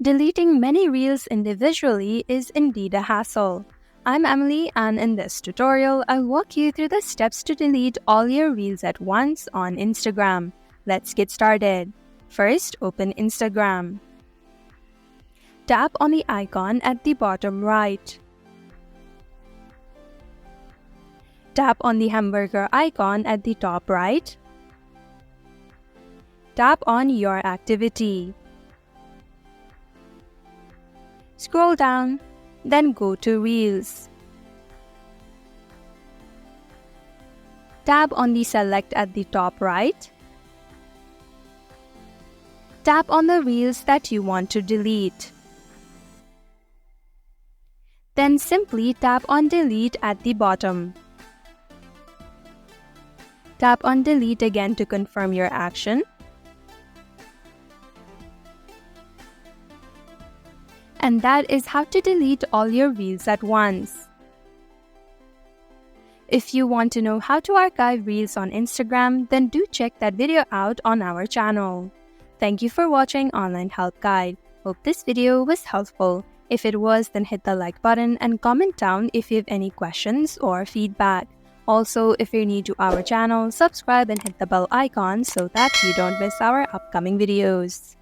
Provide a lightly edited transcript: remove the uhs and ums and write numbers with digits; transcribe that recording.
Deleting many reels individually is indeed a hassle. I'm Emily, and in this tutorial, I'll walk you through the steps to delete all your reels at once on Instagram. Let's get started. First, open Instagram. Tap on the icon at the bottom right. Tap on the hamburger icon at the top right. Tap on Your Activity. Scroll down, then go to Reels. Tap on the Select at the top right. Tap on the reels that you want to delete. Then simply tap on Delete at the bottom. Tap on Delete again to confirm your action. And that is how to delete all your reels at once. If you want to know how to archive reels on Instagram, then do check that video out on our channel. Thank you for watching Online Help Guide. Hope this video was helpful. If it was, then hit the like button and comment down if you have any questions or feedback. Also, if you're new to our channel, subscribe and hit the bell icon so that you don't miss our upcoming videos.